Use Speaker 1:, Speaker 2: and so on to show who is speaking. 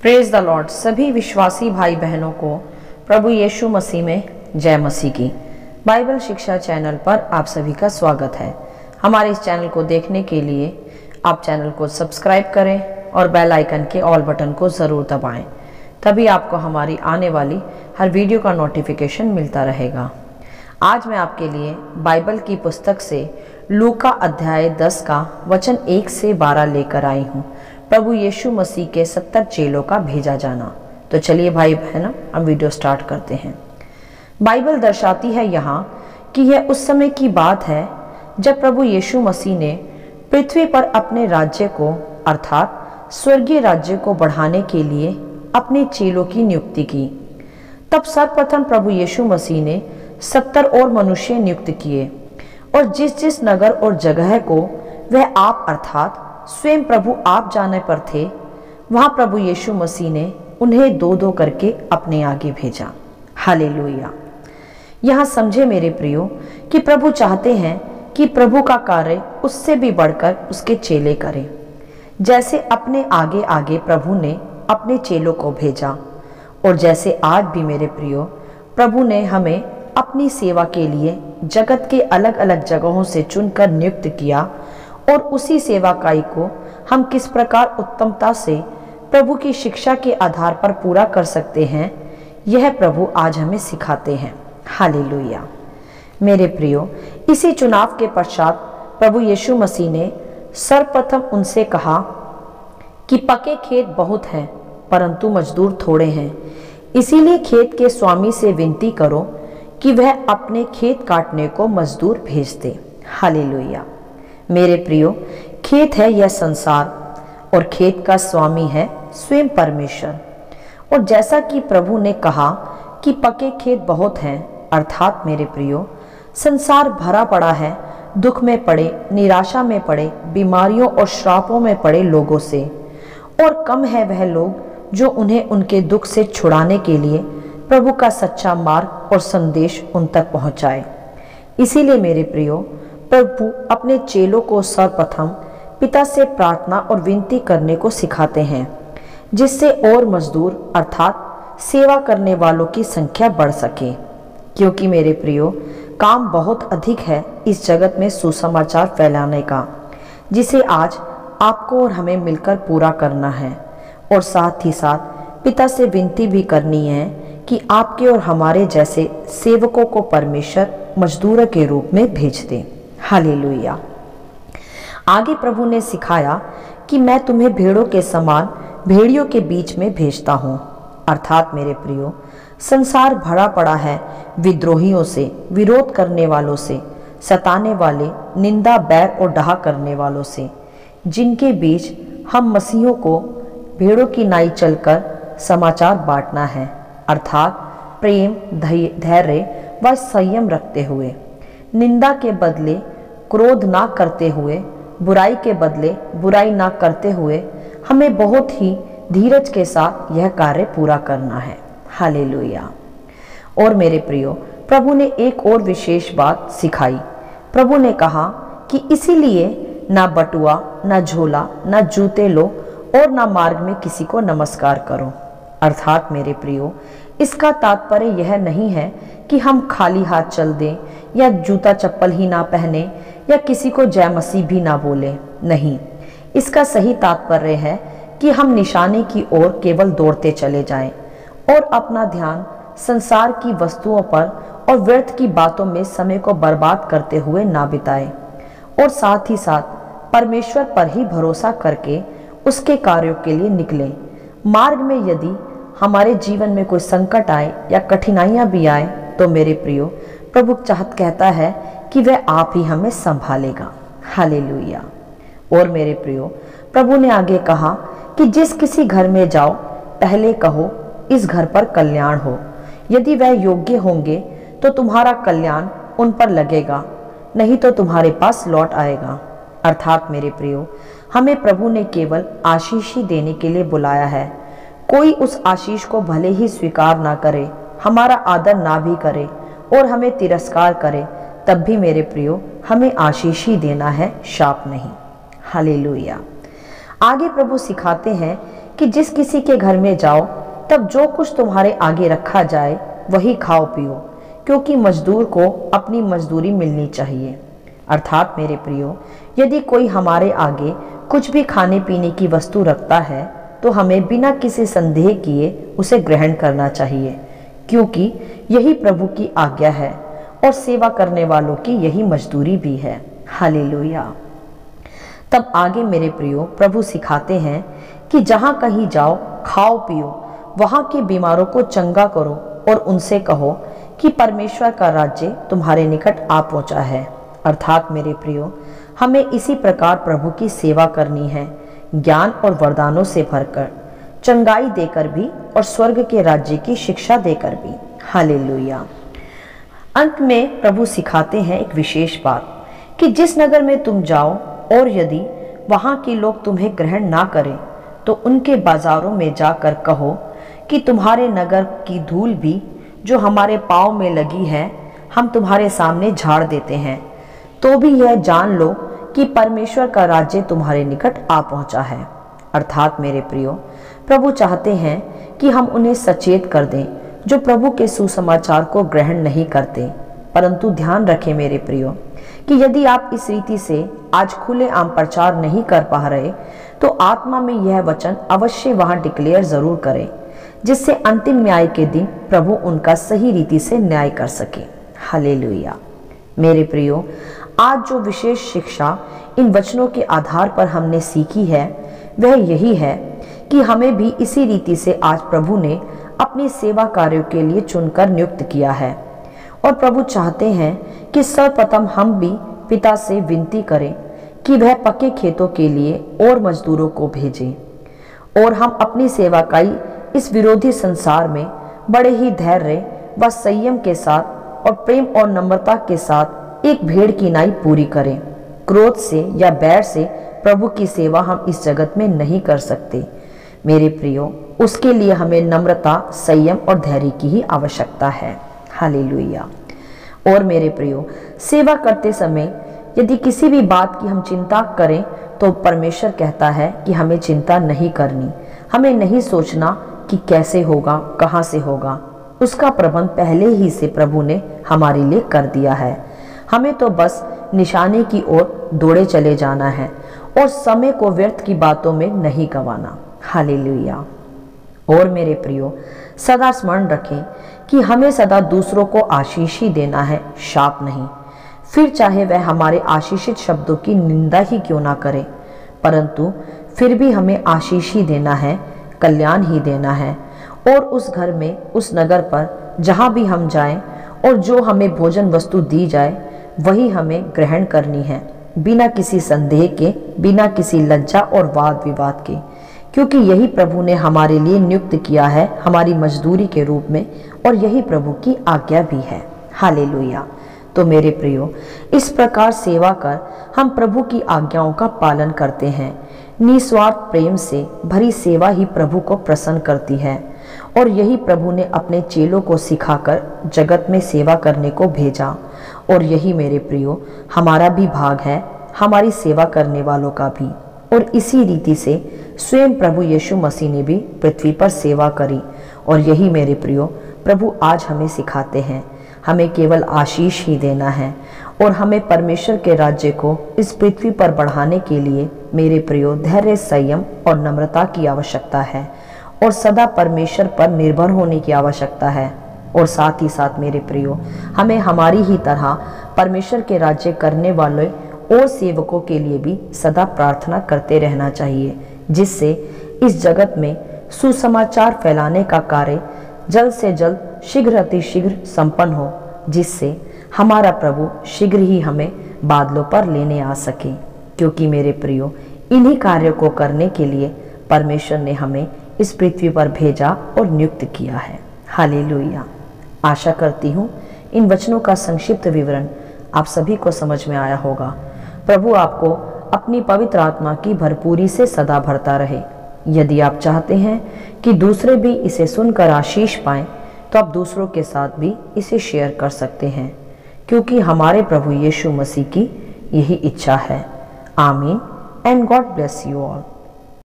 Speaker 1: Praise the Lord. सभी विश्वासी भाई बहनों को प्रभु यीशु मसीह में जय मसीह की। बाइबल शिक्षा चैनल पर आप सभी का स्वागत है। हमारे इस चैनल को देखने के लिए आप चैनल को सब्सक्राइब करें और बेल आइकन के ऑल बटन को ज़रूर दबाएं, तभी आपको हमारी आने वाली हर वीडियो का नोटिफिकेशन मिलता रहेगा। आज मैं आपके लिए बाइबल की पुस्तक से लूका अध्याय 10 का वचन 1 से 12 लेकर आई हूँ। प्रभु यीशु मसीह के 70 चेलों का भेजा जाना। तो चलिए भाई बहनों, हम वीडियो स्टार्ट करते हैं। बाइबल दर्शाती है यहाँ कि यह उस समय की बात है जब प्रभु यीशु मसीह ने पृथ्वी पर अपने राज्य को अर्थात स्वर्गीय राज्य को बढ़ाने के लिए अपने चेलों की नियुक्ति की। तब सर्वप्रथम प्रभु यीशु मसीह ने 70 और मनुष्य नियुक्त किए और जिस जिस नगर और जगह को वह आप अर्थात स्वयं प्रभु आप जाने पर थे, वहां प्रभु यीशु मसीह ने उन्हें दो दो करके अपने आगे भेजा। हालेलुया। यहाँ समझे मेरे प्रियो कि प्रभु चाहते हैं कि प्रभु का कार्य उससे भी बढ़कर उसके चेले करें। जैसे अपने आगे आगे प्रभु ने अपने चेलों को भेजा और जैसे आज भी मेरे प्रियो प्रभु ने हमें अपनी सेवा के लिए जगत के अलग अलग जगहों से चुनकर नियुक्त किया और उसी सेवाकाई को हम किस प्रकार उत्तमता से प्रभु की शिक्षा के आधार पर पूरा कर सकते हैं, यह प्रभु आज हमें सिखाते हैं। हालेलुया। मेरे प्रियो, इसी चुनाव के पश्चात प्रभु यीशु मसीह ने सर्वप्रथम उनसे कहा कि पके खेत बहुत हैं परंतु मजदूर थोड़े हैं, इसीलिए खेत के स्वामी से विनती करो कि वह अपने खेत काटने को मजदूर भेज दे। हालेलुया। मेरे प्रियो, खेत है यह संसार और खेत का स्वामी है स्वयं परमेश्वर। और जैसा कि प्रभु ने कहा कि पके खेत बहुत हैं, अर्थात मेरे प्रियो संसार भरा पड़ा है दुख में पड़े, निराशा में पड़े, बीमारियों और श्रापों में पड़े लोगों से, और कम है वह लोग जो उन्हें उनके दुख से छुड़ाने के लिए प्रभु का सच्चा मार्ग और संदेश उन तक पहुंचाए। इसीलिए मेरे प्रियो प्रभु अपने चेलों को सर्वप्रथम पिता से प्रार्थना और विनती करने को सिखाते हैं, जिससे और मजदूर अर्थात सेवा करने वालों की संख्या बढ़ सके। क्योंकि मेरे प्रियो काम बहुत अधिक है इस जगत में सुसमाचार फैलाने का, जिसे आज आपको और हमें मिलकर पूरा करना है। और साथ ही साथ पिता से विनती भी करनी है कि आपके और हमारे जैसे सेवकों को परमेश्वर मजदूरों के रूप में भेज दे। हालेलुया। आगे प्रभु ने सिखाया कि मैं तुम्हें भेड़ों के समान भेड़ियों के बीच में भेजता हूँ। अर्थात मेरे प्रियो संसार भरा पड़ा है विद्रोहियों से, विरोध करने वालों से, सताने वाले, निंदा बैर और डाह करने वालों से, जिनके बीच हम मसीहों को भेड़ों की नाई चलकर समाचार बांटना है, अर्थात प्रेम, धैर्य व संयम रखते हुए, निंदा के बदले क्रोध ना करते हुए, बुराई के बदले बुराई ना करते हुए हमें बहुत ही धीरज के साथ यह कार्य पूरा करना है। हालेलुया। और मेरे प्रियो प्रभु ने एक और विशेष बात सिखाई। प्रभु ने कहा कि इसीलिए ना बटुआ, ना झोला, ना जूते लो और ना मार्ग में किसी को नमस्कार करो। अर्थात मेरे प्रियो इसका तात्पर्य यह नहीं है कि हम खाली हाथ चल दें या जूता चप्पल ही ना पहने या किसी को जय मसीह भी ना बोले। नहीं, इसका सही तात्पर्य है कि हम निशाने की ओर केवल दौड़ते चले जाएं और अपना ध्यान संसार की वस्तुओं पर और व्यर्थ की बातों में समय को बर्बाद करते हुए ना बिताएं, और साथ ही साथ परमेश्वर पर ही भरोसा करके उसके कार्यों के लिए निकलें। मार्ग में यदि हमारे जीवन में कोई संकट आए या कठिनाइयां भी आए तो मेरे प्रियो प्रभु कहता है कि वह आप ही हमें संभालेगा। हालेलुया। और मेरे प्रियो प्रभु ने आगे कहा कि जिस किसी घर में जाओ पहले कहो इस घर पर कल्याण हो। यदि वह योग्य होंगे तो तुम्हारा कल्याण उन पर लगेगा, नहीं तो तुम्हारे पास लौट आएगा। अर्थात मेरे प्रियो हमें प्रभु ने केवल आशीष ही देने के लिए बुलाया है। कोई उस आशीष को भले ही स्वीकार ना करे, हमारा आदर ना भी करे और हमें तिरस्कार करे, तब भी मेरे प्रियो हमें आशीष ही देना है, शाप नहीं। हालेलुया। आगे प्रभु सिखाते हैं कि जिस किसी के घर में जाओ तब जो कुछ तुम्हारे आगे रखा जाए वही खाओ पियो, क्योंकि मजदूर को अपनी मजदूरी मिलनी चाहिए। अर्थात मेरे प्रियो, यदि कोई हमारे आगे कुछ भी खाने पीने की वस्तु रखता है तो हमें बिना किसी संदेह किए उसे ग्रहण करना चाहिए, क्योंकि यही प्रभु की आज्ञा है और सेवा करने वालों की यही मजदूरी भी है। हालेलुया। तब आगे मेरे प्रियो प्रभु सिखाते हैं कि जहां कहीं जाओ खाओ पियो, वहां के बीमारों को चंगा करो और उनसे कहो कि परमेश्वर का राज्य तुम्हारे निकट आ पहुंचा है। अर्थात मेरे प्रियो, हमें इसी प्रकार प्रभु की सेवा करनी है, ज्ञान और वरदानों से भरकर, चंगाई देकर भी और स्वर्ग के राज्य की शिक्षा देकर भी। हालेलुया। अंत में प्रभु सिखाते हैं एक विशेष बात कि जिस नगर में तुम जाओ और यदि वहां के लोग तुम्हें ग्रहण ना करें तो उनके बाजारों में जाकर कहो कि तुम्हारे नगर की धूल भी जो हमारे पांव में लगी है हम तुम्हारे सामने झाड़ देते हैं, तो भी यह जान लो कि परमेश्वर का राज्य तुम्हारे निकट आ पहुंचा है। अर्थात मेरे प्रियो, प्रभु चाहते हैं कि हम उन्हें सचेत कर दें जो प्रभु के सुसमाचार को ग्रहण नहीं करते। परंतु ध्यान रखें मेरे प्रियो कि यदि आप इस रीति से आज खुले आम प्रचार नहीं कर पा रहे तो आत्मा में यह वचन अवश्य वहां डिक्लेयर जरूर करें, जिससे अंतिम न्याय के दिन प्रभु उनका सही रीति से न्याय कर सके। हालेलुया। मेरे प्रियो, आज जो विशेष शिक्षा इन वचनों के आधार पर हमने सीखी है वह यही है कि हमें भी इसी रीति से आज प्रभु ने अपनी सेवा कार्यों के लिए चुनकर नियुक्त किया है। और प्रभु चाहते हैं कि सर्वप्रथम हम भी पिता से विनती करें कि वह पक्के खेतों के लिए और मजदूरों को भेजें और हम अपनी सेवाकाई इस विरोधी संसार में बड़े ही धैर्य व संयम के साथ और प्रेम और नम्रता के साथ एक भेड़ की नाई पूरी करें। क्रोध से या बैर से प्रभु की सेवा हम इस जगत में नहीं कर सकते मेरे प्रियो। उसके लिए हमें नम्रता, संयम और धैर्य की ही आवश्यकता है। हालेलुया। और मेरे प्रियो, सेवा करते समय यदि किसी भी बात की हम चिंता करें तो परमेश्वर कहता है कि हमें चिंता नहीं करनी। हमें नहीं सोचना कि कैसे होगा, कहाँ से होगा। उसका प्रबंध पहले ही से प्रभु ने हमारे लिए कर दिया है। हमें तो बस निशाने की ओर दौड़े चले जाना है और समय को व्यर्थ की बातों में नहीं गंवाना। हालेलुया। और मेरे प्रियो, सदा स्मरण रखें कि हमें सदा दूसरों को आशीष ही देना है, शाप नहीं। फिर चाहे वह हमारे आशीषित शब्दों की निंदा ही क्यों ना करे, परंतु फिर भी हमें आशीष ही देना है, कल्याण ही देना है। और उस घर में, उस नगर पर जहाँ भी हम जाएं और जो हमें भोजन वस्तु दी जाए वही हमें ग्रहण करनी है, बिना किसी संदेह के, बिना किसी लज्जा और वाद विवाद के, क्योंकि यही प्रभु ने हमारे लिए नियुक्त किया है हमारी मजदूरी के रूप में, और यही प्रभु की आज्ञा भी है। हालेलुया। तो मेरे प्रियो, इस प्रकार सेवा कर हम प्रभु की आज्ञाओं का पालन करते हैं। निस्वार्थ प्रेम से भरी सेवा ही प्रभु को प्रसन्न करती है, और यही प्रभु ने अपने चेलों को सिखाकर जगत में सेवा करने को भेजा। और यही मेरे प्रियो हमारा भी भाग है, हमारी सेवा करने वालों का भी। और इसी रीति से स्वयं प्रभु यीशु मसीह ने भी पृथ्वी पर सेवा करी। और यही मेरे प्रियो प्रभु आज हमें सिखाते हैं। हमें केवल आशीष ही देना है और हमें परमेश्वर के राज्य को इस पृथ्वी पर बढ़ाने के लिए मेरे प्रियो धैर्य, संयम और नम्रता की आवश्यकता है, और सदा परमेश्वर पर निर्भर होने की आवश्यकता है। और साथ ही साथ मेरे प्रियो, हमें हमारी ही तरह परमेश्वर के राज्य करने वाले और सेवकों के लिए भी सदा प्रार्थना करते रहना चाहिए, जिससे इस जगत में सुसमाचार फैलाने का कार्य जल्द से जल्द, शीघ्र अतिशीघ्र संपन्न हो, जिससे हमारा प्रभु शीघ्र ही हमें बादलों पर लेने आ सके। क्योंकि मेरे प्रियो, इन्हीं कार्यों को करने के लिए परमेश्वर ने हमें इस पृथ्वी पर भेजा और नियुक्त किया है। हालेलुया। आशा करती हूँ इन वचनों का संक्षिप्त विवरण आप सभी को समझ में आया होगा। प्रभु आपको अपनी पवित्र आत्मा की भरपूरी से सदा भरता रहे। यदि आप चाहते हैं कि दूसरे भी इसे सुनकर आशीष पाएं, तो आप दूसरों के साथ भी इसे शेयर कर सकते हैं, क्योंकि हमारे प्रभु यीशु मसीह की यही इच्छा है। आमीन and God bless you all.